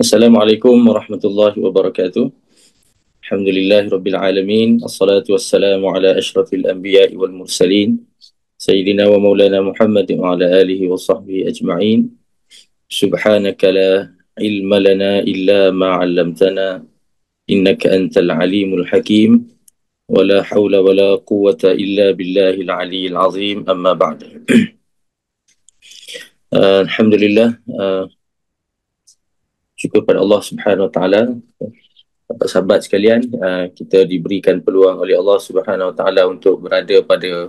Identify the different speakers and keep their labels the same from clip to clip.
Speaker 1: Assalamualaikum warahmatullahi wabarakatuh. Alhamdulillahi rabbil alamin. Assalatu wassalamu ala asyrafil anbiya'i wal mursalin. Sayyidina wa maulana Muhammad wa ala alihi wa sahbihi ajma'in. Subhanaka la ilma lana illa ma 'allamtana. Innaka antal alimul hakim. Wa la hawla wa la quwwata illa billahil aliyyil azim. Amma ba'd. Alhamdulillah. Syukur pada Allah Subhanahu wa taala. Sahabat sekalian, kita diberikan peluang oleh Allah Subhanahu Wa Taala untuk berada pada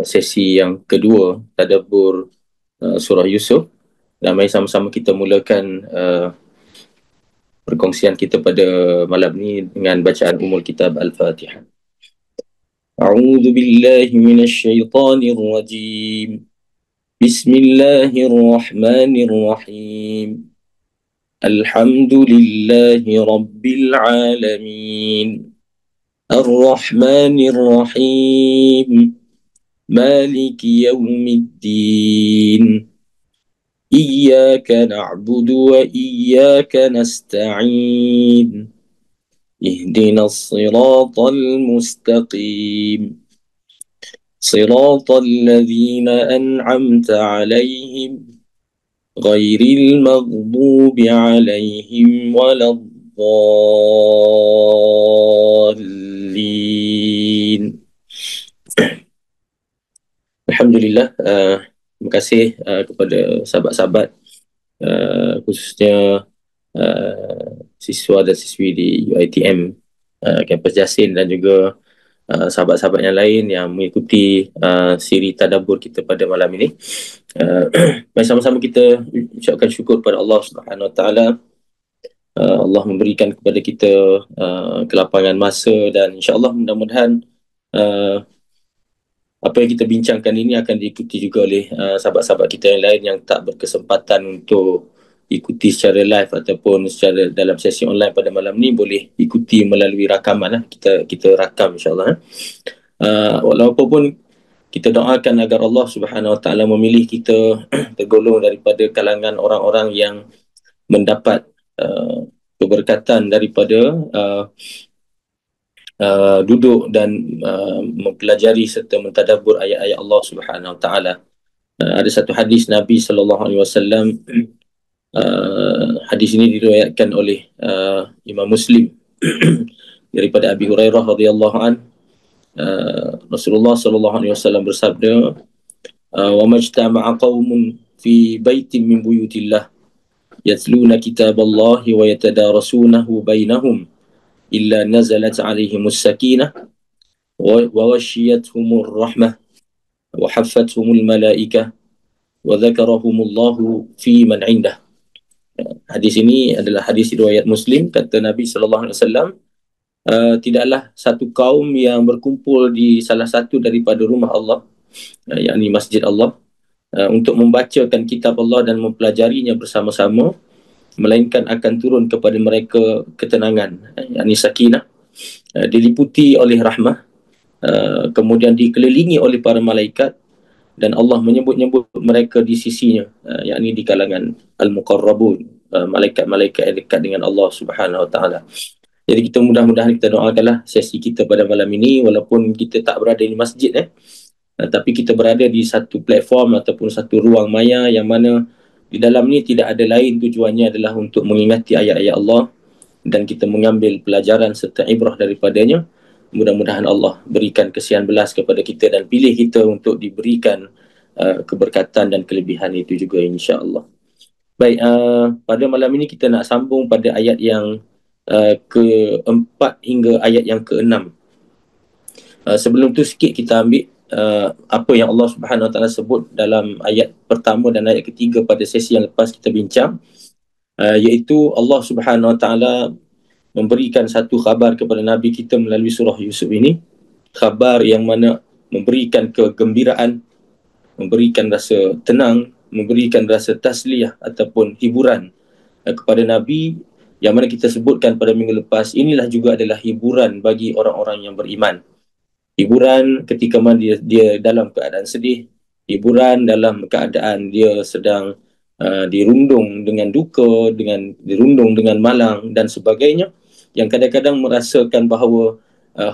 Speaker 1: sesi yang kedua tadabbur surah Yusuf, dan mari sama-sama kita mulakan perkongsian kita pada malam ini dengan bacaan umul kitab Al-Fatihah. A'udzu billahi minasy syaithanir rajim. Bismillahirrahmanirrahim. Alhamdulillahi Rabbil Alamin. Ar-Rahmanir Rahim. Maliki Yawmiddin. Iyyaka na'budu wa iyyaka nasta'in. Ihdinas siratal mustaqim. Siratal ladzina an'amta 'alaihim. Ghairil maghdubi 'alaihim waladdallin. Alhamdulillah, terima kasih kepada sahabat-sahabat, khususnya siswa dan siswi di UiTM kampus Jasin, dan juga sahabat-sahabat yang lain yang mengikuti siri tadabbur kita pada malam ini. Mari sama-sama kita ucapkan syukur kepada Allah Subhanahu Wa Taala. Allah memberikan kepada kita kelapangan masa, dan insya-Allah mudah-mudahan apa yang kita bincangkan ini akan diikuti juga oleh sahabat-sahabat kita yang lain yang tak berkesempatan untuk ikuti secara live ataupun secara dalam sesi online pada malam ni, boleh ikuti melalui rakaman lah. Kita rakam insya-Allah. Walaupun pun kita doakan agar Allah Subhanahu Wa Taala memilih kita tergolong daripada kalangan orang-orang yang mendapat keberkatan daripada duduk dan mempelajari serta mentadabbur ayat-ayat Allah Subhanahu Wa Taala. Ada satu hadis Nabi sallallahu alaihi wasallam, hadis ini diriwayatkan oleh Imam Muslim daripada Abi Hurairah radhiyallahu an. Rasulullah sallallahu alaihi wasallam bersabda, wa majtama'a qaumun fi baitin min buyutillah yatluna kitaballahi wa yatadarasunahu bainahum illa nazalat alaihimus sakinah wa ghashiyatuhumur rahmah wa haffathumul malaikah wa dzakarahumullahu fi man indah. Hadis ini adalah hadis riwayat Muslim. Kata Nabi sallallahu alaihi wasallam, tidaklah satu kaum yang berkumpul di salah satu daripada rumah Allah, yakni masjid Allah, untuk membacakan kitab Allah dan mempelajarinya bersama-sama, melainkan akan turun kepada mereka ketenangan, yakni sakinah, diliputi oleh rahmah, kemudian dikelilingi oleh para malaikat, dan Allah menyebut-nyebut mereka di sisinya, yakni di kalangan al-muqarrabun, malaikat-malaikat yang dekat dengan Allah Subhanahu Wa Taala. Jadi kita mudah-mudahan kita doakanlah sesi kita pada malam ini, walaupun kita tak berada di masjid, tapi kita berada di satu platform ataupun satu ruang maya yang mana di dalam ni tidak ada lain tujuannya adalah untuk mengingati ayat-ayat Allah dan kita mengambil pelajaran serta ibrah daripadanya. Mudah-mudahan Allah berikan kesian belas kepada kita dan pilih kita untuk diberikan keberkatan dan kelebihan itu juga, insya-Allah. Baik, pada malam ini kita nak sambung pada ayat yang keempat hingga ayat yang keenam. Sebelum tu sikit kita ambil apa yang Allah Subhanahu Wa Taala sebut dalam ayat pertama dan ayat ketiga pada sesi yang lepas kita bincang, iaitu Allah Subhanahu Wa Taala memberikan satu khabar kepada Nabi kita melalui surah Yusuf ini, khabar yang mana memberikan kegembiraan, memberikan rasa tenang, memberikan rasa tasliyah ataupun hiburan kepada Nabi, yang mana kita sebutkan pada minggu lepas. Inilah juga adalah hiburan bagi orang-orang yang beriman. Hiburan ketika mana dia dalam keadaan sedih, hiburan dalam keadaan dia sedang dirundung dengan duka, dirundung dengan malang dan sebagainya, yang kadang-kadang merasakan bahawa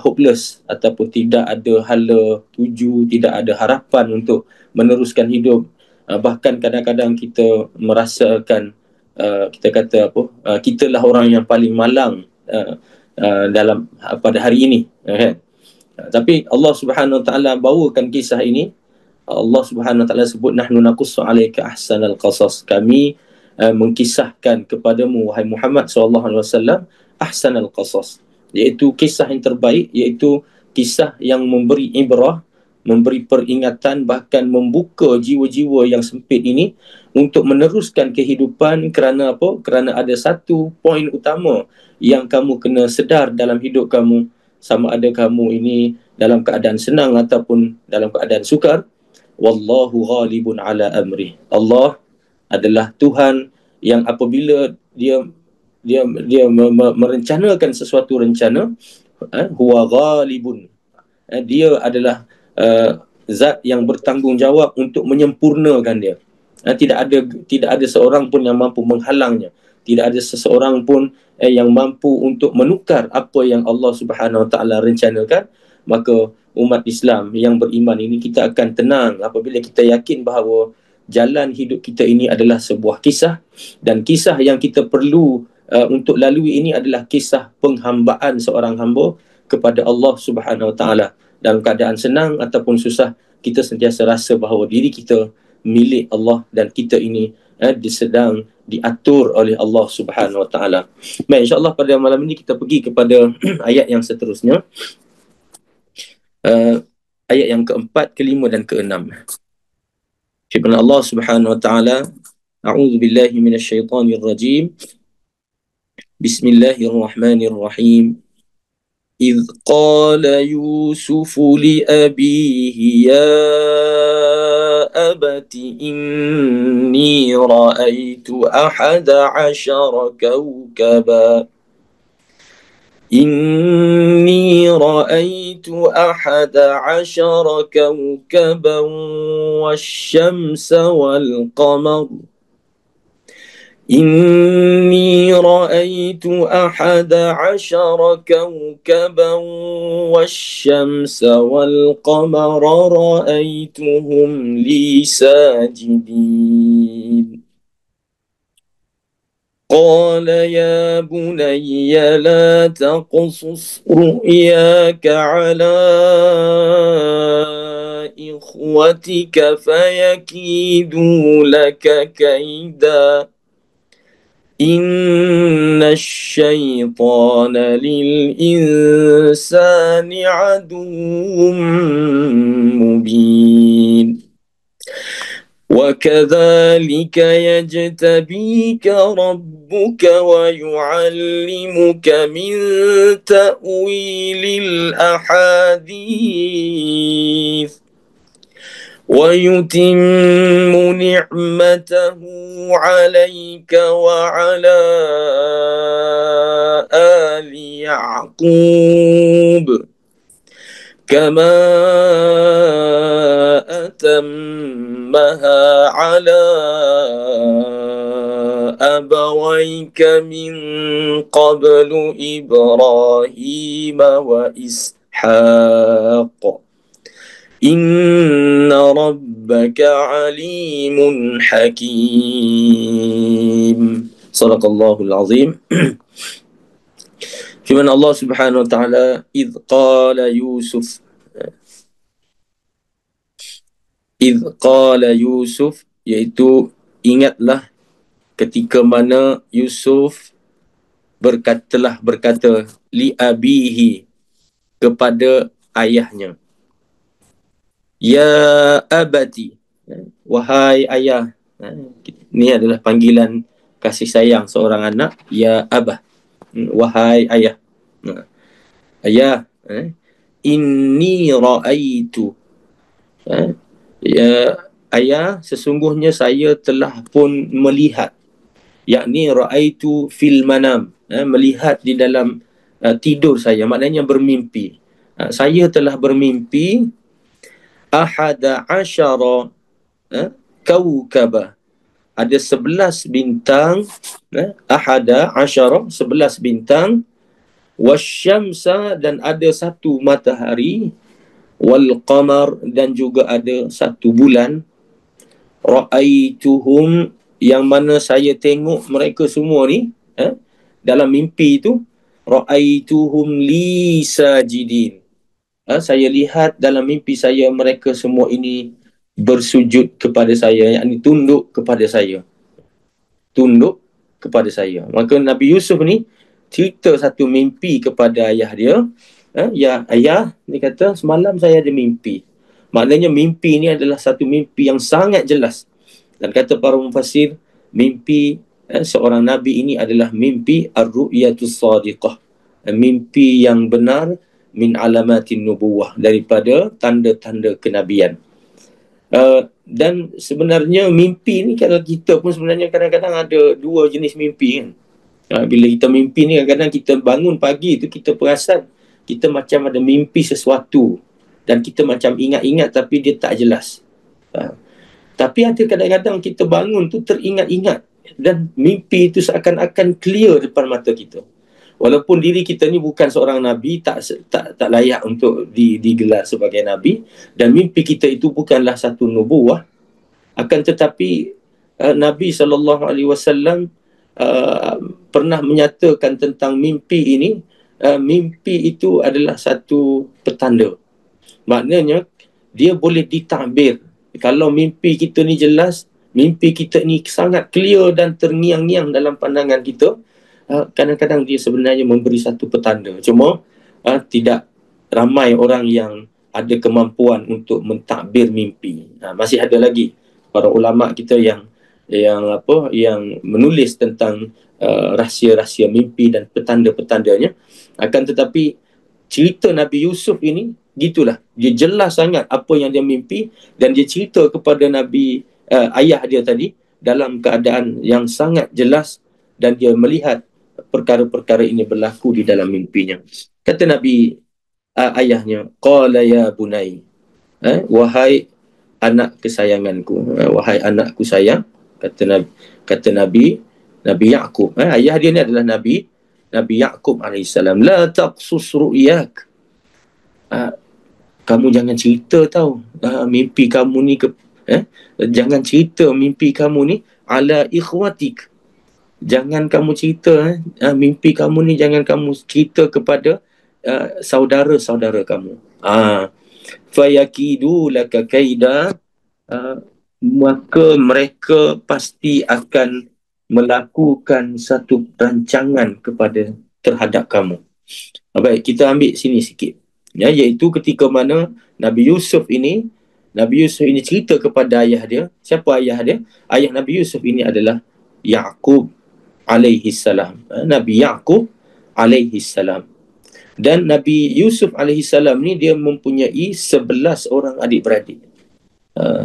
Speaker 1: hopeless ataupun tidak ada hala tuju, tidak ada harapan untuk meneruskan hidup. Bahkan kadang-kadang kita merasakan kita kata kitalah orang yang paling malang dalam pada hari ini, kan? Tapi Allah Subhanahu Wa Taala bawakan kisah ini. Allah Subhanahu Wa Taala sebut, nahnu naqussu 'alaika ahsanal qasas. Kami mengkisahkan kepadamu wahai Muhammad sallallahu alaihi wasallam ahsanal qasas, iaitu kisah yang terbaik, iaitu kisah yang memberi ibrah, memberi peringatan, bahkan membuka jiwa-jiwa yang sempit ini untuk meneruskan kehidupan. Kerana apa? Kerana ada satu poin utama yang kamu kena sedar dalam hidup kamu, sama ada kamu ini dalam keadaan senang ataupun dalam keadaan sukar. Wallahu ghalibun ala amri. Allah adalah Tuhan yang apabila dia merencanakan sesuatu rencana, huwa ghalibun, dia adalah zat yang bertanggungjawab untuk menyempurnakan dia. Tidak ada seorang pun yang mampu menghalangnya. Tidak ada seseorang pun yang mampu untuk menukar apa yang Allah Subhanahu Wa Taala rencanakan. Maka umat Islam yang beriman ini, kita akan tenang apabila kita yakin bahawa jalan hidup kita ini adalah sebuah kisah, dan kisah yang kita perlu untuk lalui ini adalah kisah penghambaan seorang hamba kepada Allah Subhanahu Wa Taala. Dalam keadaan senang ataupun susah, kita sentiasa rasa bahawa diri kita milik Allah dan kita ini sedang diatur oleh Allah Subhanahu Wa Taala. Baik, insya-Allah pada malam ini kita pergi kepada ayat yang seterusnya. Ayat yang keempat, kelima dan keenam. Firman Allah Subhanahu Wa Taala, A'udzu billahi minasyaitonir rajim. Bismillahirrahmanirrahim. إذ قال يوسف لأبيه يا أبت إني رأيت 11 كوكبا والشمس والقمر إني رأيت 11 كوكبا والشمس والقمر رأيتهم لي ساجدين قال يا بني لا تقصص رؤياك على إخوتك فيكيدوا لك كيدا إن الشيطان للإنسان عدو مبين وكذلك يجتبيك ربك ويعلمك من تأويل الأحاديث ويتم نعمته عليك وعلى آل يعقوب كما أتمها على أبويك من قبل إبراهيم وإسحاق إن ربك عليم حكيم. صدق الله العظيم. Firman Allah Subhanahu Wa Taala, إذ قال يوسف, iaitu ingatlah ketika mana Yusuf berkata li abihi, kepada ayahnya, ya abati, wahai ayah. Ini adalah panggilan kasih sayang seorang anak, ya abah, wahai ayah. Ayah, inni ra'aitu, ya ayah, sesungguhnya saya telah pun melihat, yakni ra'aitu fil manam, melihat di dalam tidur saya, maknanya bermimpi. Saya telah bermimpi 11 kaukaba, ada 11 bintang, ahada asyara, 11 bintang, wasyamsa, dan ada satu matahari, wal qamar, dan juga ada satu bulan, ra'aituhum, yang mana saya tengok mereka semua ni dalam mimpi itu, ra'aituhum li sajidin, saya lihat dalam mimpi saya mereka semua ini bersujud kepada saya, yakni tunduk kepada saya. Maka Nabi Yusuf ni cerita satu mimpi kepada ayah dia. Ya ayah, dia kata semalam saya ada mimpi. Maknanya mimpi ni adalah satu mimpi yang sangat jelas. Dan kata para mufassir, mimpi seorang Nabi ini adalah mimpi ar-ru'yatus sadiqah, mimpi yang benar, min alamatin nubuwah, daripada tanda-tanda kenabian. Dan sebenarnya mimpi ni, kalau kita pun sebenarnya kadang-kadang ada dua jenis mimpi kan. Bila kita mimpi ni, kadang-kadang kita bangun pagi tu kita perasan kita macam ada mimpi sesuatu dan kita macam ingat-ingat tapi dia tak jelas. Tapi ada kadang-kadang kita bangun tu teringat-ingat dan mimpi itu seakan-akan clear depan mata kita. Walaupun diri kita ni bukan seorang Nabi, tak layak untuk digelar sebagai Nabi, dan mimpi kita itu bukanlah satu nubuwah, akan tetapi Nabi SAW pernah menyatakan tentang mimpi ini, mimpi itu adalah satu petanda. Maknanya dia boleh ditakbir. Kalau mimpi kita ni jelas, mimpi kita ni sangat clear dan terngiang-ngiang dalam pandangan kita, kadang-kadang dia sebenarnya memberi satu petanda. Cuma tidak ramai orang yang ada kemampuan untuk mentadbir mimpi. Masih ada lagi para ulama kita yang menulis tentang rahsia-rahsia mimpi dan petanda-petandanya. Akan tetapi cerita Nabi Yusuf ini gitulah, dia jelas sangat apa yang dia mimpi, dan dia cerita kepada Nabi ayah dia tadi dalam keadaan yang sangat jelas, dan dia melihat perkara-perkara ini berlaku di dalam mimpinya. Kata Nabi ayahnya, qala ya bunai, wahai anak kesayanganku, wahai anakku sayang, kata Nabi Yaqub, ayah dia ni adalah Nabi Yaqub alaihissalam, la taqsus ru'yak, kamu jangan cerita tau mimpi kamu ni jangan cerita mimpi kamu ni ala ikhwatik, jangan kamu cerita mimpi kamu ni, jangan kamu cerita kepada saudara-saudara kamu. Fayakidu laka kaida, maka mereka pasti akan melakukan satu rancangan terhadap kamu. Baik, kita ambil sini sikit, iaitu ketika mana Nabi Yusuf ini cerita kepada ayah dia. Siapa ayah dia? Ayah Nabi Yusuf ini adalah Yaqub alaihissalam, Nabi Yaqub alaihissalam. Dan Nabi Yusuf alaihissalam ni dia mempunyai 11 orang adik-beradik.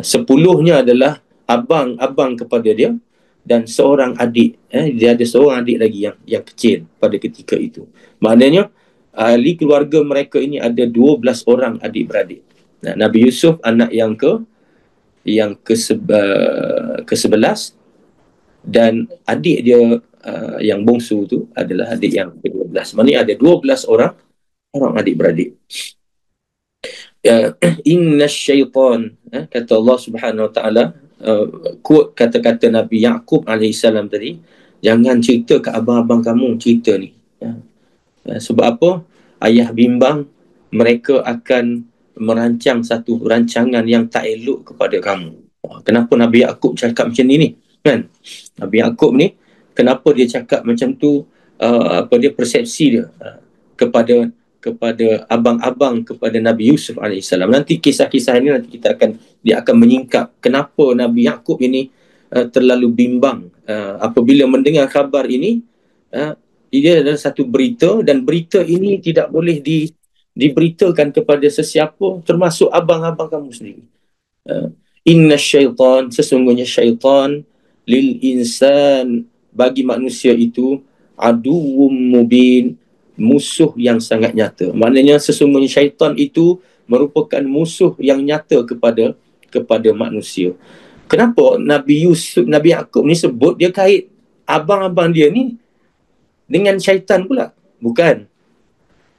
Speaker 1: 10-nya adalah abang kepada dia, dan seorang adik, dia ada seorang adik lagi yang kecil pada ketika itu. Maknanya ahli keluarga mereka ini ada 12 orang adik-beradik. Nabi Yusuf anak yang ke-11, dan adik dia yang bongsu tu adalah adik yang ke-12. Maknanya ada 12 orang adik-beradik. Inna syaitan, kata Allah Subhanahu Wa Taala, quote kata-kata Nabi Yaqub alaihissalam tadi, jangan cerita ke abang-abang kamu cerita ni. Sebab apa? Ayah bimbang mereka akan merancang satu rancangan yang tak elok kepada kamu. Kenapa Nabi Yaqub cakap macam ni kan? Nabi Yaqub ni kenapa dia cakap macam tu? Dia persepsi dia kepada abang-abang kepada Nabi Yusuf alaihissalam. Nanti kisah-kisah ini dia akan menyingkap kenapa Nabi Yaqub ini terlalu bimbang apabila mendengar khabar ini. Dia adalah satu berita, dan berita ini tidak boleh diberitakan kepada sesiapa, termasuk abang-abang kamu sendiri. Inna syaitan, sesungguhnya syaitan, lil insan, bagi manusia itu, aduwwum mubin, musuh yang sangat nyata. Maknanya sesungguhnya syaitan itu merupakan musuh yang nyata kepada manusia. Kenapa Nabi Yusuf, Nabi Yaqub ni sebut dia kait abang-abang dia ni dengan syaitan pula? Bukan.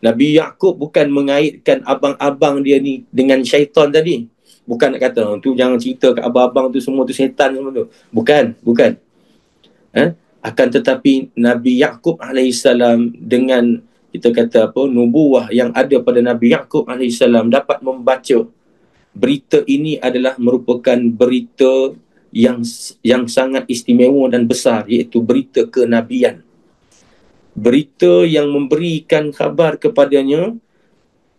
Speaker 1: Nabi Yaqub bukan mengaitkan abang-abang dia ni dengan syaitan tadi. Bukan nak kata, tu jangan cerita kat abang-abang tu semua tu syaitan semua tu. Bukan. Akan tetapi Nabi Yaqub AS dengan kita kata nubuah yang ada pada Nabi Yaqub AS dapat membaca berita ini adalah merupakan berita yang sangat istimewa dan besar, iaitu berita kenabian. Berita yang memberikan khabar kepadanya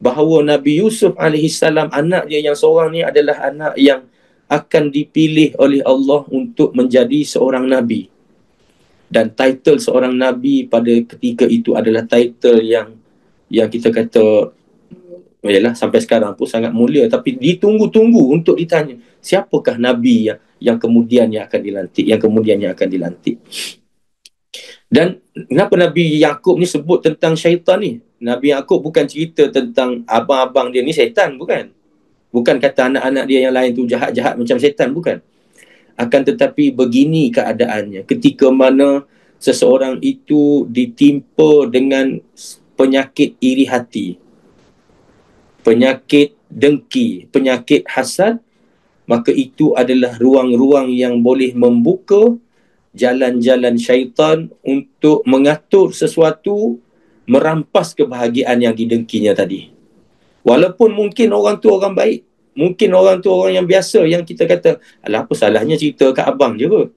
Speaker 1: bahawa Nabi Yusuf AS, anak dia yang seorang ni adalah anak yang akan dipilih oleh Allah untuk menjadi seorang Nabi. Dan title seorang Nabi pada ketika itu adalah title yang kita kata yalah, sampai sekarang pun sangat mulia, tapi ditunggu-tunggu untuk ditanya siapakah Nabi yang kemudiannya akan dilantik. Dan kenapa Nabi Yaqub ni sebut tentang syaitan ni? Nabi Yaqub bukan cerita tentang abang-abang dia ni syaitan, bukan kata anak-anak dia yang lain tu jahat-jahat macam syaitan, bukan. Akan tetapi begini keadaannya ketika mana seseorang itu ditimpa dengan penyakit iri hati, penyakit dengki, penyakit hasad, maka itu adalah ruang-ruang yang boleh membuka jalan-jalan syaitan untuk mengatur sesuatu, merampas kebahagiaan yang didengkinya tadi. Walaupun mungkin orang tu orang baik, mungkin orang tu orang yang biasa, yang kita kata, alah apa salahnya cerita kat abang je kot.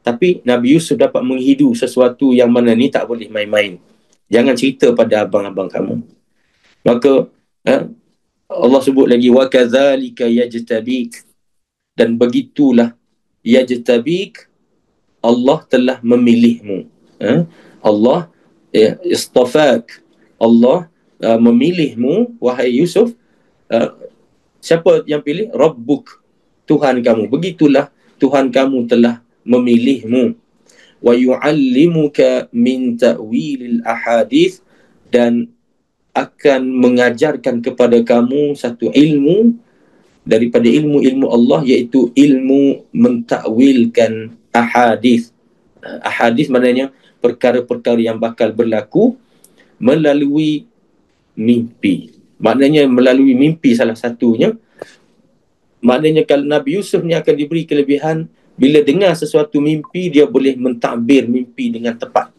Speaker 1: Tapi Nabi Yusuf dapat menghidu sesuatu yang mana ni tak boleh main-main. Jangan cerita pada abang-abang kamu. Maka Allah sebut lagi, wa kadzalika yajtabik, dan begitulah yajtabik, Allah telah memilihmu. Allah istafak, Allah memilihmu wahai Yusuf. Siapa yang pilih? Rabbuk, Tuhan kamu. Begitulah Tuhan kamu telah memilihmu. Wa yu'allimuka min ta'wilil ahadith, dan akan mengajarkan kepada kamu satu ilmu daripada ilmu-ilmu Allah, iaitu ilmu mentakwilkan ahadith. Ahadith maknanya perkara-perkara yang bakal berlaku melalui mimpi. Maknanya melalui mimpi salah satunya. Maknanya kalau Nabi Yusuf ni akan diberi kelebihan, bila dengar sesuatu mimpi, dia boleh mentadbir mimpi dengan tepat.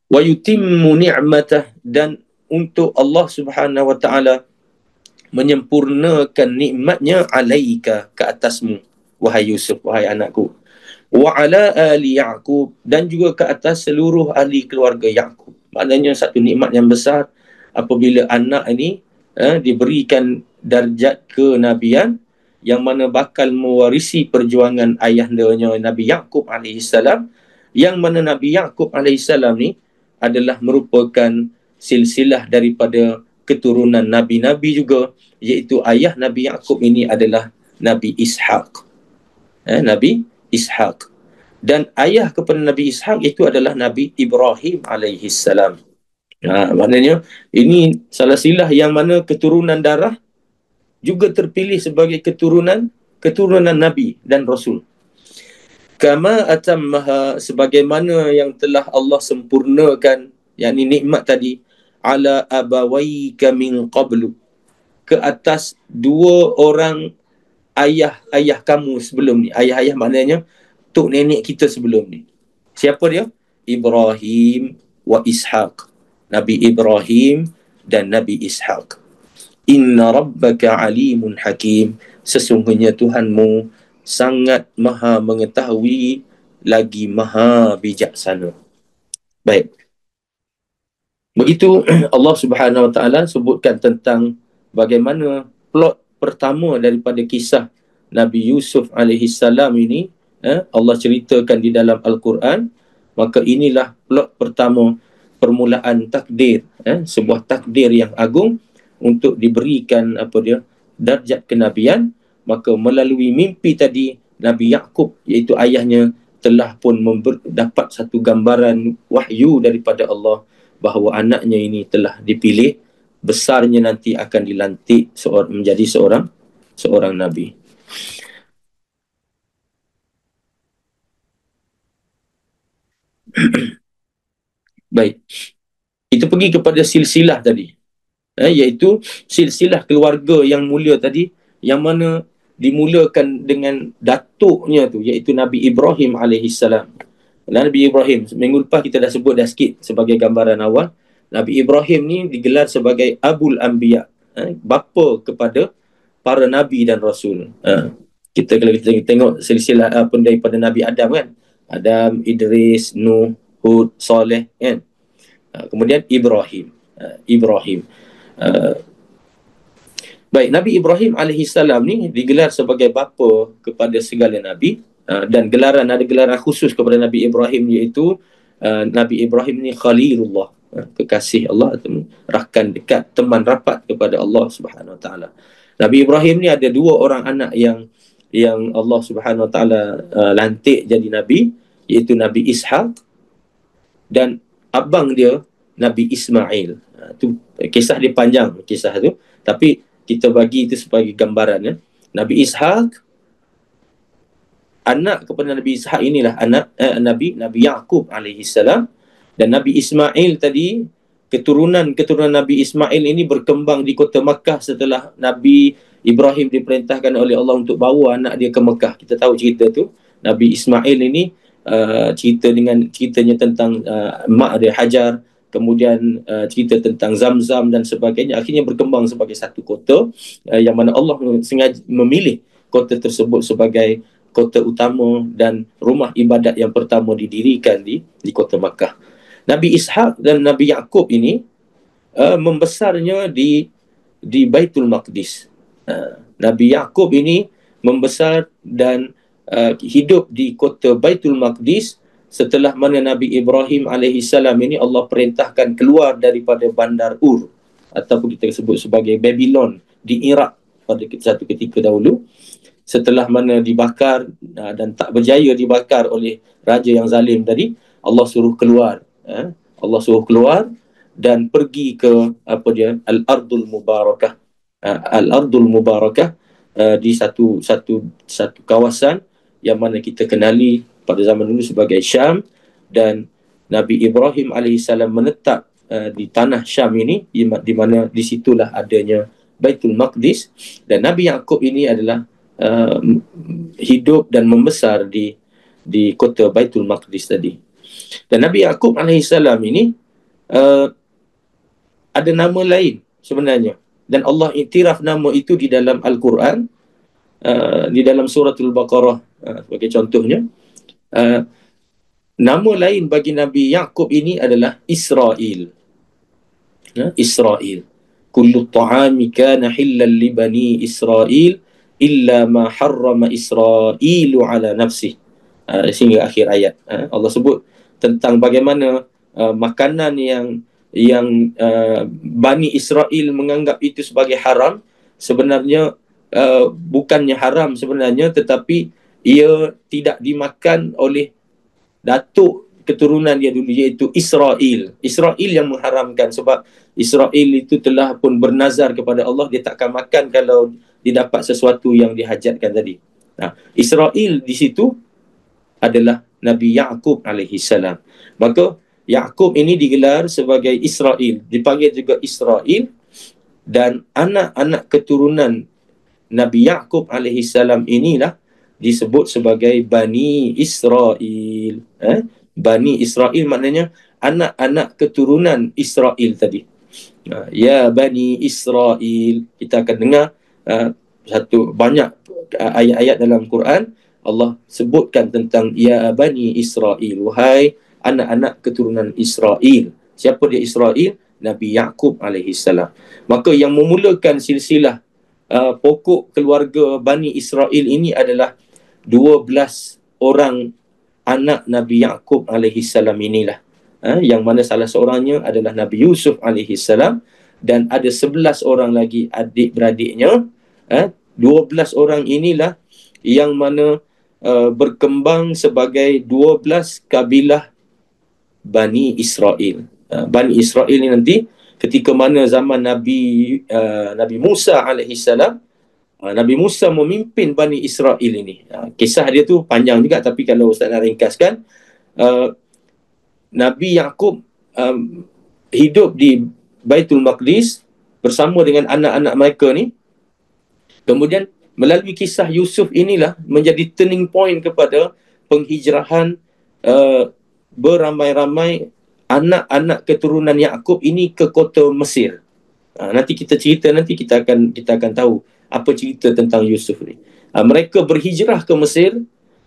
Speaker 1: Wa yutimmu ni'matah, dan untuk Allah Subhanahu wa ta'ala menyempurnakan nikmatnya alaika, ke atasmu wahai Yusuf, wahai anakku. Wa ala ali Yaqub, dan juga ke atas seluruh ahli keluarga Yaqub. Maknanya satu nikmat yang besar apabila anak ini diberikan darjat kenabian, yang mana bakal mewarisi perjuangan ayahandanya Nabi Yaqub AS, yang mana Nabi Yaqub AS ni adalah merupakan silsilah daripada keturunan Nabi-Nabi juga, iaitu ayah Nabi Yaqub ini adalah Nabi Ishaq. Nabi Ishaq. Dan ayah kepada Nabi Ishaq itu adalah Nabi Ibrahim alaihissalam. Maknanya ini salah silah yang mana keturunan darah juga terpilih sebagai keturunan Nabi dan Rasul. Kama atammaha, sebagaimana yang telah Allah sempurnakan, yakni nikmat tadi, ala abawaika min qablu, ke atas dua orang ayah kamu sebelum ni. Ayah maknanya tok nenek kita sebelum ni. Siapa dia? Ibrahim wa Ishaq. Nabi Ibrahim dan Nabi Ishaq. Inna rabbaka alimun hakim, sesungguhnya Tuhanmu sangat maha mengetahui lagi maha bijaksana. Baik. Begitu Allah Subhanahu wa ta'ala sebutkan tentang bagaimana plot pertama daripada kisah Nabi Yusuf alaihissalam ini, Allah ceritakan di dalam Al-Quran. Maka inilah plot pertama, permulaan takdir, sebuah takdir yang agung untuk diberikan darjat kenabian. Maka melalui mimpi tadi, Nabi Yaqub iaitu ayahnya telah pun dapat satu gambaran wahyu daripada Allah bahawa anaknya ini telah dipilih, besarnya nanti akan dilantik menjadi seorang nabi. Baik. Kita pergi kepada silsilah tadi. Iaitu silsilah keluarga yang mulia tadi, yang mana dimulakan dengan datuknya tu, iaitu Nabi Ibrahim alaihissalam. Nabi Ibrahim, minggu lepas kita dah sebut dah sikit sebagai gambaran awal. Nabi Ibrahim ni digelar sebagai Abul Anbiya, bapa kepada para Nabi dan Rasul. Kalau kita tengok silsilah pun daripada Nabi Adam kan. Adam, Idris, Nuh, Hud, Saleh kan. Kemudian Ibrahim. Baik, Nabi Ibrahim alaihissalam ni digelar sebagai bapa kepada segala Nabi, dan ada gelaran khusus kepada Nabi Ibrahim, iaitu Nabi Ibrahim ni Khalilullah, kekasih Allah, rakan dekat, teman rapat kepada Allah Subhanahu Wa Taala. Nabi Ibrahim ni ada dua orang anak yang Allah Subhanahu Wa Taala lantik jadi Nabi, iaitu Nabi Ishaq dan abang dia Nabi Ismail. Tu kisah dia panjang, kisah tu, tapi kita bagi itu sebagai gambaran ya. Nabi Ishaq, anak kepada Nabi Ishaq inilah anak Nabi Yaqub alaihissalam, dan Nabi Ismail tadi, keturunan Nabi Ismail ini berkembang di kota Makkah setelah Nabi Ibrahim diperintahkan oleh Allah untuk bawa anak dia ke Makkah. Kita tahu cerita tu. Nabi Ismail ini ceritanya tentang mak dia Hajar, kemudian cerita tentang Zamzam dan sebagainya. Akhirnya berkembang sebagai satu kota, yang mana Allah sengaja memilih kota tersebut sebagai kota utama dan rumah ibadat yang pertama didirikan di kota Makkah. Nabi Ishaq dan Nabi Yaqub ini membesarnya di Baitul Maqdis. Nabi Yaqub ini membesar dan hidup di kota Baitul Maqdis, setelah mana Nabi Ibrahim alaihissalam ini Allah perintahkan keluar daripada bandar Ur, ataupun kita sebut sebagai Babylon, di Iraq pada satu ketika dahulu. Setelah mana dibakar dan tak berjaya dibakar oleh raja yang zalim tadi, Allah suruh keluar. Allah suruh keluar dan pergi ke Al-Ardul Mubarakah. Al-Ardul Mubarakah, di satu kawasan yang mana kita kenali pada zaman dulu sebagai Syam, dan Nabi Ibrahim alaihissalam menetap di tanah Syam ini, di mana di situlah adanya Baitul Maqdis, dan Nabi Yaqub ini adalah hidup dan membesar di kota Baitul Maqdis tadi. Dan Nabi Yaqub alaihissalam ini ada nama lain sebenarnya, dan Allah iktiraf nama itu di dalam Al-Quran, di dalam suratul Baqarah sebagai contohnya. Nama lain bagi Nabi Yaqub ini adalah Israel. Israel. Kullu ta'ami kana hillal li bani Israel illa ma harrama Israilu ala nafsih. Sehingga akhir ayat. Allah sebut tentang bagaimana makanan yang Bani Israel menganggap itu sebagai haram, sebenarnya bukannya haram sebenarnya, tetapi ia tidak dimakan oleh datuk keturunan dia dulu, iaitu Israel. Israel yang mengharamkan, sebab Israel itu telah pun bernazar kepada Allah, dia takkan makan kalau dia dapat sesuatu yang dihajatkan tadi. Israel di situ adalah Nabi Yaqub alaihissalam. Maka Yaqub ini digelar sebagai Israel, dipanggil juga Israel, dan anak-anak keturunan Nabi Yaqub alaihissalam inilah disebut sebagai Bani Israel. Bani Israel maknanya anak-anak keturunan Israel tadi. Ya Bani Israel, kita akan dengar banyak ayat-ayat dalam Quran Allah sebutkan tentang Ya Bani Israel, wahai anak-anak keturunan Israel. Siapa dia Israel? Nabi Yaqub alaihissalam. Maka yang memulakan silsilah pokok keluarga Bani Israel ini adalah 12 orang anak Nabi Yaqub alaihissalam inilah, yang mana salah seorangnya adalah Nabi Yusuf alaihissalam, dan ada 11 orang lagi adik-beradiknya. 12 orang inilah yang mana berkembang sebagai 12 kabilah Bani Israel. Bani Israel ini nanti ketika mana zaman Nabi Musa alaihissalam, Nabi Musa memimpin Bani Israel ini. Kisah dia tu panjang juga, tapi kalau Ustaz nak ringkaskan, Nabi Yaqub hidup di Baitul Maqdis bersama dengan anak-anak mereka ni. Kemudian melalui kisah Yusuf inilah menjadi turning point kepada penghijrahan beramai-ramai anak-anak keturunan Yaqub ini ke kota Mesir. Nanti kita cerita, nanti kita akan tahu apa cerita tentang Yusuf ni. Mereka berhijrah ke Mesir,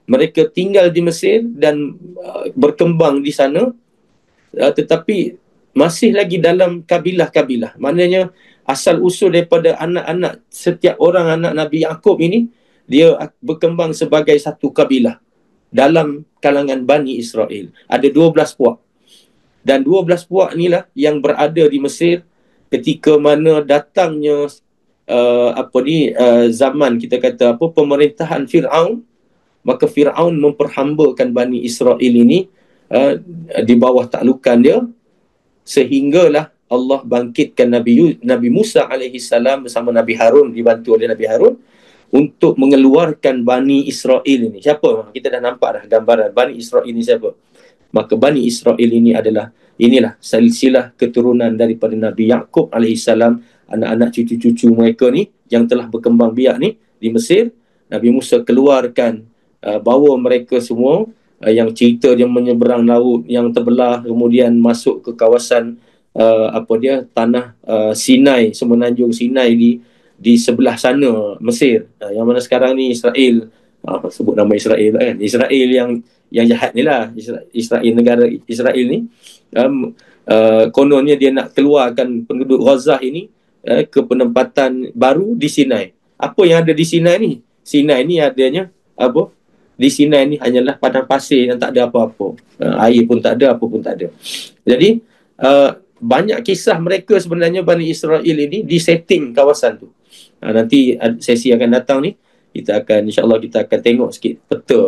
Speaker 1: mereka tinggal di Mesir dan berkembang di sana, tetapi masih lagi dalam kabilah-kabilah. Maknanya asal usul daripada anak-anak, setiap orang anak Nabi Yaqub ini, dia berkembang sebagai satu kabilah dalam kalangan Bani Israel. Ada 12 puak. Dan 12 puak inilah yang berada di Mesir ketika mana datangnya zaman kita kata pemerintahan Fir'aun. Maka Fir'aun memperhambakan Bani Israel ini di bawah taklukan dia, sehinggalah Allah bangkitkan Nabi Musa alaihi salam bersama Nabi Harun, dibantu oleh Nabi Harun untuk mengeluarkan Bani Israel ini. Siapa? Kita dah nampak dah gambaran Bani Israel ini siapa. Maka Bani Israel ini inilah silsilah keturunan daripada Nabi Yaqub alaihi salam, anak-anak cucu-cucu mereka ni yang telah berkembang biak ni di Mesir. Nabi Musa keluarkan, bawa mereka semua, yang cerita dia menyeberang laut yang terbelah, kemudian masuk ke kawasan tanah Sinai, semenanjung Sinai di sebelah sana Mesir, yang mana sekarang ni Israel. Sebut nama Israel kan, Israel yang jahat ni lah, Israel, negara Israel ni. Kononnya dia nak keluarkan penduduk Gaza ini ke penempatan baru di Sinai. Apa yang ada di Sinai ni? Sinai ni adanya apa? Di Sinai ni hanyalah padang pasir yang tak ada apa-apa. Air pun tak ada, apa pun tak ada. Jadi banyak kisah mereka sebenarnya Bani Israel ini di setting kawasan tu. Nanti sesi akan datang ni, insyaAllah kita akan tengok sikit peta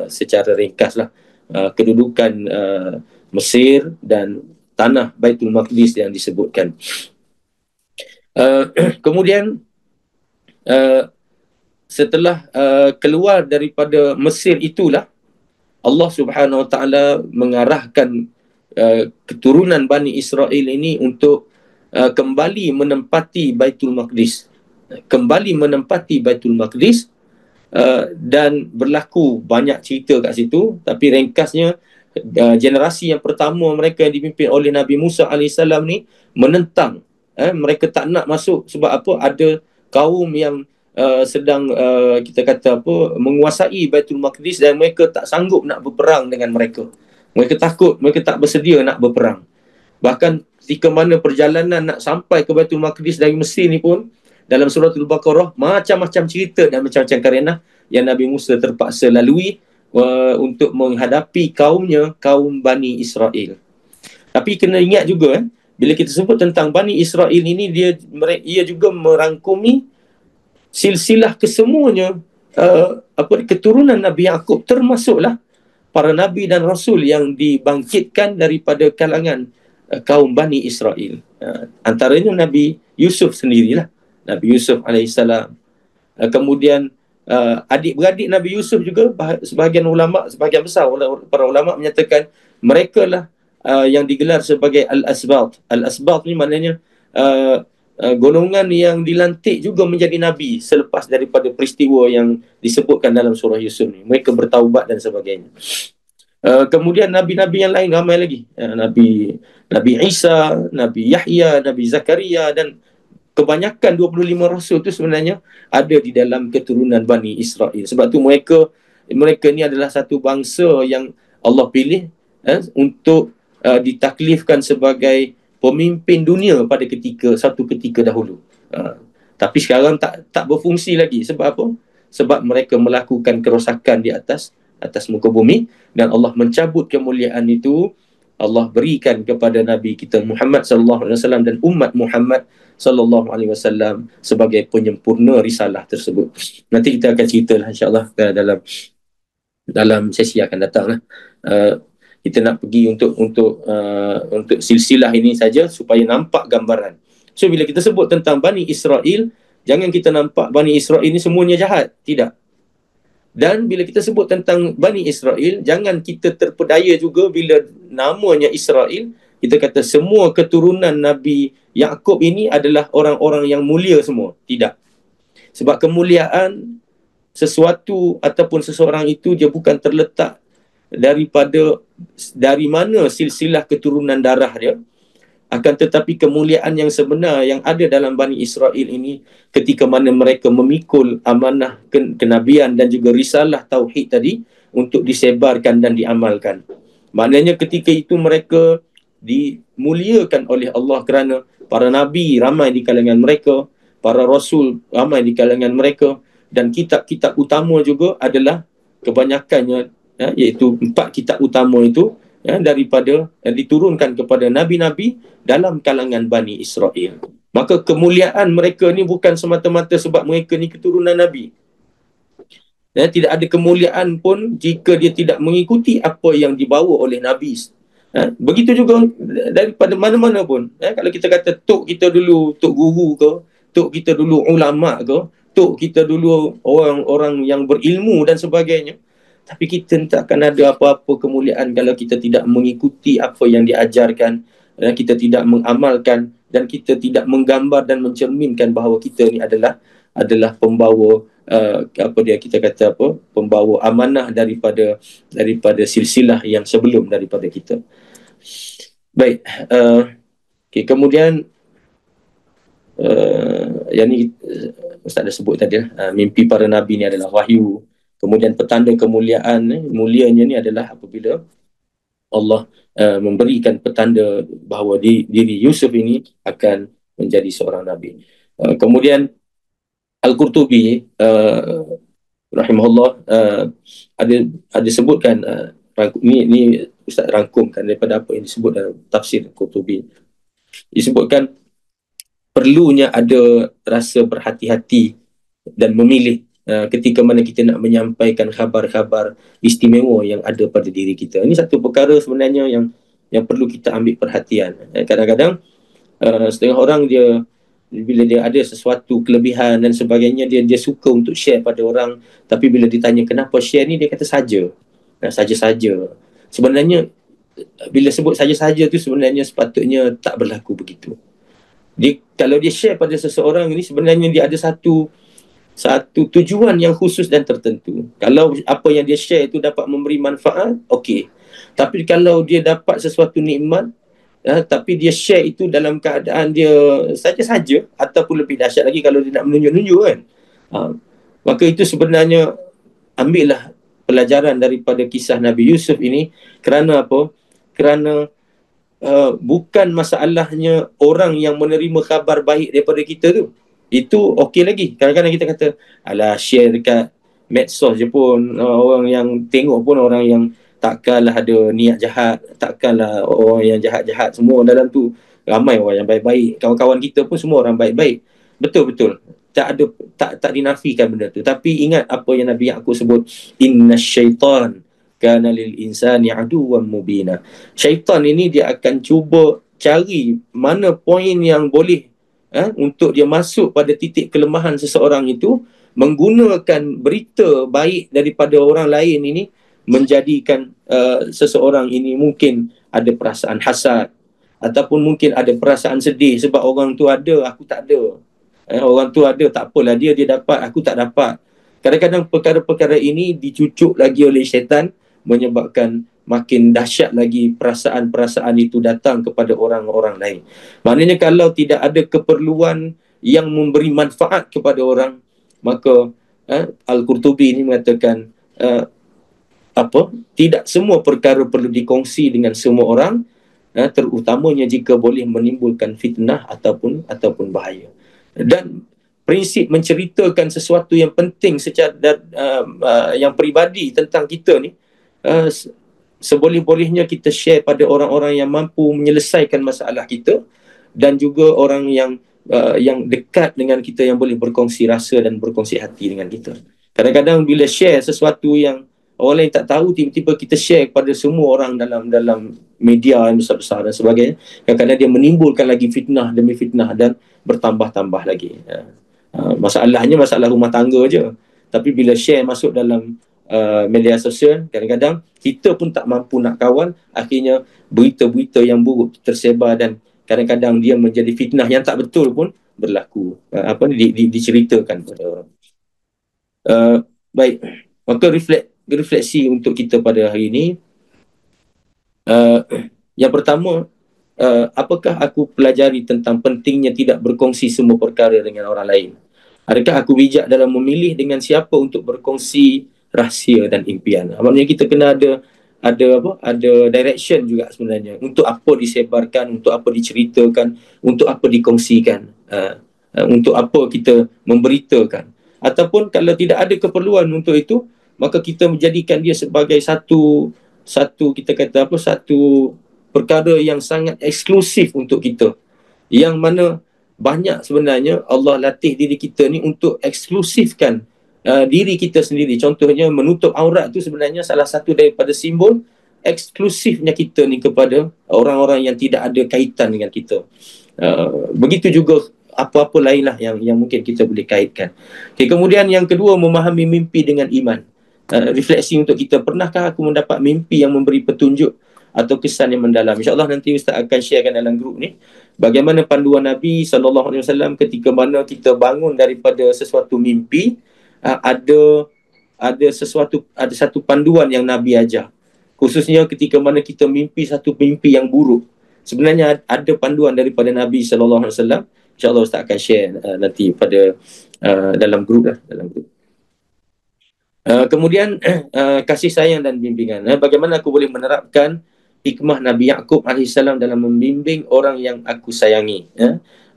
Speaker 1: secara ringkas lah kedudukan Mesir dan tanah Baitul Maqdis yang disebutkan. Kemudian setelah keluar daripada Mesir itulah Allah Subhanahu Wa Taala mengarahkan keturunan Bani Israel ini untuk kembali menempati Baitul Maqdis. Dan berlaku banyak cerita kat situ, tapi ringkasnya generasi yang pertama mereka yang dipimpin oleh Nabi Musa AS ni menentang. Mereka tak nak masuk sebab apa? Ada kaum yang sedang kita kata menguasai Baitul Maqdis dan mereka tak sanggup nak berperang dengan mereka. Mereka takut, mereka tak bersedia nak berperang. Bahkan ketika mana perjalanan nak sampai ke Baitul Maqdis dari Mesir ni pun, dalam surah Al-Baqarah macam-macam cerita dan macam-macam karenah yang Nabi Musa terpaksa lalui untuk menghadapi kaum Bani Israel. Tapi kena ingat juga bila kita sebut tentang Bani Israel ini, ia juga merangkumi silsilah kesemuanya keturunan Nabi Yaqub, termasuklah para nabi dan rasul yang dibangkitkan daripada kalangan kaum Bani Israel. Antaranya Nabi Yusuf sendirilah, Nabi Yusuf alaihissalam. Kemudian adik-beradik Nabi Yusuf juga, sebahagian besar para ulama menyatakan mereka lah yang digelar sebagai Al-Asbat. Al-Asbat ni maknanya golongan yang dilantik juga menjadi Nabi selepas daripada peristiwa yang disebutkan dalam surah Yusuf ni. Mereka bertaubat dan sebagainya. Kemudian Nabi-Nabi yang lain ramai lagi. Nabi Isa, Nabi Yahya, Nabi Zakaria, dan kebanyakan 25 rasul tu sebenarnya ada di dalam keturunan Bani Israel. Sebab tu mereka ni adalah satu bangsa yang Allah pilih untuk ditaklifkan sebagai pemimpin dunia pada satu ketika dahulu. Tapi sekarang tak berfungsi lagi. Sebab apa? Sebab mereka melakukan kerosakan di atas muka bumi, dan Allah mencabut kemuliaan itu. Allah berikan kepada Nabi kita Muhammad sallallahu alaihi wasallam dan umat Muhammad sallallahu alaihi wasallam sebagai penyempurna risalah tersebut. Nanti kita akan ceritalah insya-Allah dalam sesi akan datang lah. Kita nak pergi untuk silsilah ini saja supaya nampak gambaran. So bila kita sebut tentang Bani Israel, jangan kita nampak Bani Israel ini semuanya jahat. Tidak. Dan bila kita sebut tentang Bani Israel, jangan kita terpedaya juga bila namanya Israel, kita kata semua keturunan Nabi Yaqub ini adalah orang-orang yang mulia semua. Tidak. Sebab kemuliaan sesuatu ataupun seseorang itu dia bukan terletak dari mana silsilah keturunan darah dia, akan tetapi kemuliaan yang sebenar yang ada dalam Bani Israel ini ketika mana mereka memikul amanah kenabian dan juga risalah tauhid tadi untuk disebarkan dan diamalkan. Maknanya ketika itu mereka dimuliakan oleh Allah kerana para nabi ramai di kalangan mereka, para rasul ramai di kalangan mereka, dan kitab-kitab utama juga adalah kebanyakannya iaitu 4 kitab utama itu daripada diturunkan kepada nabi-nabi dalam kalangan Bani Israel. Maka kemuliaan mereka ni bukan semata-mata sebab mereka ni keturunan nabi. Tidak ada kemuliaan pun jika dia tidak mengikuti apa yang dibawa oleh nabi. Begitu juga daripada mana-mana pun. Kalau kita kata tok kita dulu tok guru ke, tok kita dulu ulama ke, tok kita dulu orang-orang yang berilmu dan sebagainya, tapi kita tak akan ada apa-apa kemuliaan kalau kita tidak mengikuti apa yang diajarkan, kita tidak mengamalkan, dan kita tidak menggambar dan mencerminkan bahawa kita ni adalah pembawa pembawa amanah daripada silsilah yang sebelum daripada kita. Baik, kemudian yang ni Ustaz dah sebut tadi, mimpi para nabi ni adalah wahyu. Kemudian petanda kemuliaan, mulianya ni adalah apabila Allah memberikan petanda bahawa diri Yusuf ini akan menjadi seorang nabi. Kemudian Al-Qurtubi rahimahullah ada sebutkan, ni Ustaz rangkumkan daripada apa yang disebut dalam tafsir Al-Qurtubi. Disebutkan perlunya ada rasa berhati-hati dan memilih ketika mana kita nak menyampaikan khabar-khabar istimewa yang ada pada diri kita. Ini satu perkara sebenarnya yang perlu kita ambil perhatian. Kadang-kadang setengah orang dia bila dia ada sesuatu kelebihan dan sebagainya, dia suka untuk share pada orang, tapi bila ditanya kenapa share ni, dia kata saja. Saja-saja. Sebenarnya bila sebut saja-saja tu sebenarnya sepatutnya tak berlaku begitu. Kalau dia share pada seseorang ini, sebenarnya dia ada satu tujuan yang khusus dan tertentu. Kalau apa yang dia share itu dapat memberi manfaat, okey. Tapi kalau dia dapat sesuatu nikmat, tapi dia share itu dalam keadaan dia saja-saja, ataupun lebih dahsyat lagi kalau dia nak menunjuk-nunjuk kan, maka itu sebenarnya ambillah pelajaran daripada kisah Nabi Yusuf ini. Kerana apa? Kerana bukan masalahnya orang yang menerima khabar baik daripada kita tu, itu okey lagi. Kadang-kadang kita kata alah, share dekat medsos je pun, orang yang tengok pun orang yang takkanlah ada niat jahat, takkanlah orang yang jahat-jahat semua dalam tu, ramai orang yang baik-baik, kawan-kawan kita pun semua orang baik-baik. Betul-betul tak dinafikan benda tu, tapi ingat apa yang Nabi Yaqub sebut, innasyaitan kana lil insani aduwwan mubina. Syaitan ini dia akan cuba cari mana poin yang boleh untuk dia masuk pada titik kelemahan seseorang itu, menggunakan berita baik daripada orang lain ini menjadikan seseorang ini mungkin ada perasaan hasad, ataupun mungkin ada perasaan sedih sebab orang tu ada, aku tak ada. Orang tu ada, tak apalah, dia dapat, aku tak dapat. Kadang-kadang perkara-perkara ini dicucuk lagi oleh syaitan, menyebabkan makin dahsyat lagi perasaan-perasaan itu datang kepada orang-orang lain. Maknanya kalau tidak ada keperluan yang memberi manfaat kepada orang, maka Al-Qurtubi ini mengatakan tidak semua perkara perlu dikongsi dengan semua orang, terutamanya jika boleh menimbulkan fitnah ataupun bahaya. Dan prinsip menceritakan sesuatu yang penting secara yang peribadi tentang kita ni, seboleh-bolehnya kita share pada orang-orang yang mampu menyelesaikan masalah kita, dan juga orang yang dekat dengan kita, yang boleh berkongsi rasa dan berkongsi hati dengan kita. Kadang-kadang bila share sesuatu yang orang lain tak tahu, tiba-tiba kita share kepada semua orang dalam media yang besar-besar dan sebagainya, kadang-kadang dia menimbulkan lagi fitnah demi fitnah dan bertambah-tambah lagi. Masalahnya masalah rumah tangga je, Tapi bila share masuk dalam media sosial, kadang-kadang kita pun tak mampu nak kawal, akhirnya berita-berita yang buruk tersebar dan kadang-kadang dia menjadi fitnah yang tak betul pun berlaku, diceritakan pada orang. Baik, maka refleksi untuk kita pada hari ini, yang pertama, apakah aku pelajari tentang pentingnya tidak berkongsi semua perkara dengan orang lain? Adakah aku bijak dalam memilih dengan siapa untuk berkongsi rahsia dan impian? Maksudnya kita kena ada direction juga sebenarnya, untuk apa disebarkan, untuk apa diceritakan, untuk apa dikongsikan, untuk apa kita memberitakan. Ataupun kalau tidak ada keperluan untuk itu, maka kita menjadikan dia sebagai satu kita kata satu perkara yang sangat eksklusif untuk kita, yang mana banyak sebenarnya Allah latih diri kita ni untuk eksklusifkan diri kita sendiri. Contohnya menutup aurat tu sebenarnya salah satu daripada simbol eksklusifnya kita ni kepada orang-orang yang tidak ada kaitan dengan kita. Begitu juga apa-apa lainlah yang mungkin kita boleh kaitkan. Okay, kemudian yang kedua, memahami mimpi dengan iman. Refleksi untuk kita, pernahkah aku mendapat mimpi yang memberi petunjuk atau kesan yang mendalam? InsyaAllah nanti Ustaz akan sharekan dalam grup ni bagaimana panduan Nabi SAW ketika mana kita bangun daripada sesuatu mimpi. Ada satu panduan yang Nabi ajar, khususnya ketika mana kita mimpi satu mimpi yang buruk. Sebenarnya ada panduan daripada Nabi SAW. InsyaAllah Ustaz akan share nanti pada dalam grup lah, dalam grup. Kemudian kasih sayang dan bimbingan. Bagaimana aku boleh menerapkan hikmah Nabi Yaqub AS dalam membimbing orang yang aku sayangi?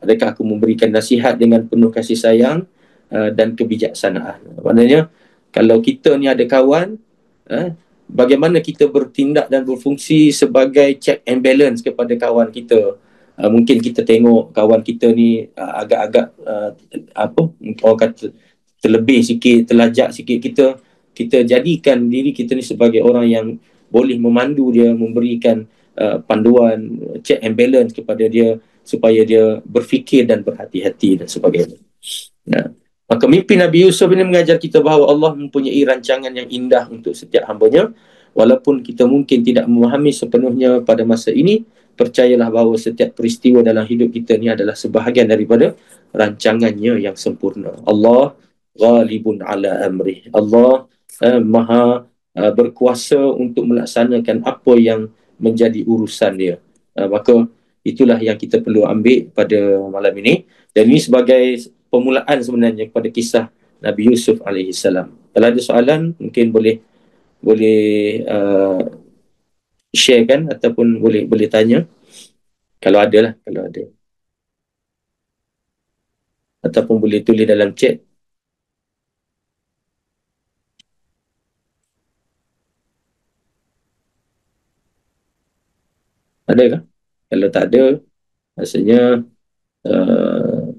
Speaker 1: Adakah aku memberikan nasihat dengan penuh kasih sayang dan kebijaksanaan? Maknanya kalau kita ni ada kawan, bagaimana kita bertindak dan berfungsi sebagai check and balance kepada kawan kita. Mungkin kita tengok kawan kita ni agak-agak orang kata terlebih sikit, terlajak sikit, kita jadikan diri kita ni sebagai orang yang boleh memandu dia, memberikan panduan, check and balance kepada dia supaya dia berfikir dan berhati-hati dan sebagainya. Maka mimpi Nabi Yusuf ini mengajar kita bahawa Allah mempunyai rancangan yang indah untuk setiap hamba-Nya. Walaupun kita mungkin tidak memahami sepenuhnya pada masa ini, percayalah bahawa setiap peristiwa dalam hidup kita ni adalah sebahagian daripada rancangannya yang sempurna. Allah ghalibun ala amrih. Allah maha berkuasa untuk melaksanakan apa yang menjadi urusan dia. Maka itulah yang kita perlu ambil pada malam ini. Dan ini sebagai permulaan sebenarnya kepada kisah Nabi Yusuf AS. Kalau ada soalan, mungkin boleh share kan, ataupun boleh tanya. Kalau ada. Ataupun boleh tulis dalam chat. Ada kah? Kalau tak ada, rasanya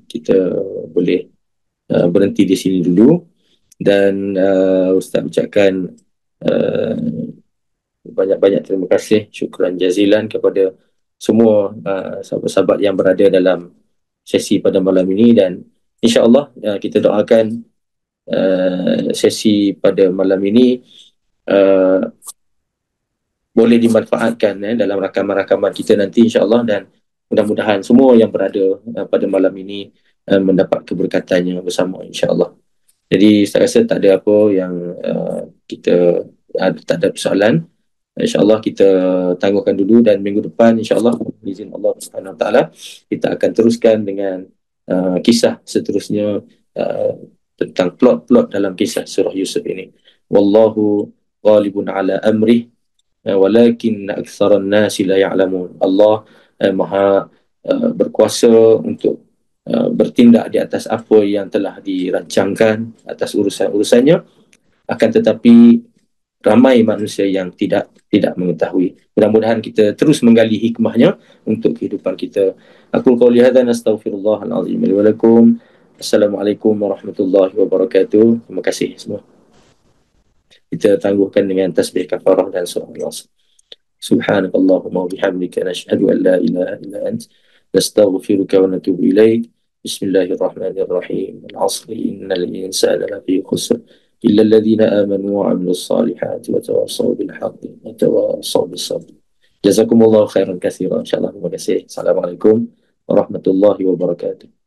Speaker 1: kita boleh berhenti di sini dulu. Dan Ustaz ucapkan banyak-banyak terima kasih, syukran jazilan kepada semua sahabat-sahabat yang berada dalam sesi pada malam ini. Dan insya-Allah kita doakan sesi pada malam ini boleh dimanfaatkan dalam rakaman-rakaman kita nanti insya-Allah, dan mudah-mudahan semua yang berada pada malam ini mendapat keberkatannya bersama insya-Allah. Jadi saya rasa tak ada apa yang kita tak ada persoalan. InsyaAllah kita tangguhkan dulu, dan minggu depan insyaAllah izin Allah Subhanahu Wa Taala kita akan teruskan dengan kisah seterusnya tentang plot-plot dalam kisah surah Yusuf ini. Wallahu ghalibun ala amrih walakin aktsaran nasi la ya'lamun. Allah maha berkuasa untuk bertindak di atas apa yang telah dirancangkan atas urusan-urusannya, akan tetapi ramai manusia yang tidak mengetahui. Mudah-mudahan kita terus menggali hikmahnya untuk kehidupan kita. Aku qouli hadza, astaghfirullahal azim li wa lakum. Assalamualaikum warahmatullahi wabarakatuh. Terima kasih semua. Kita tangguhkan dengan tasbih kafarah dan surah Al-Asr. Subhanakallahumma wa bihamdika nashhadu an la ilaha illa ant nastaghfiruka wa natubu ilaik. Bismillahirrahmanirrahim. Al-'asri innal insana lafi khusr illa alladhina amanu wa 'amilus salihati wa tawassaw bil haqqi wa tawassaw bis sabr. Jazakumullahu khairan katsiran. Insyaallah terima kasih. Assalamualaikum warahmatullahi wabarakatuh.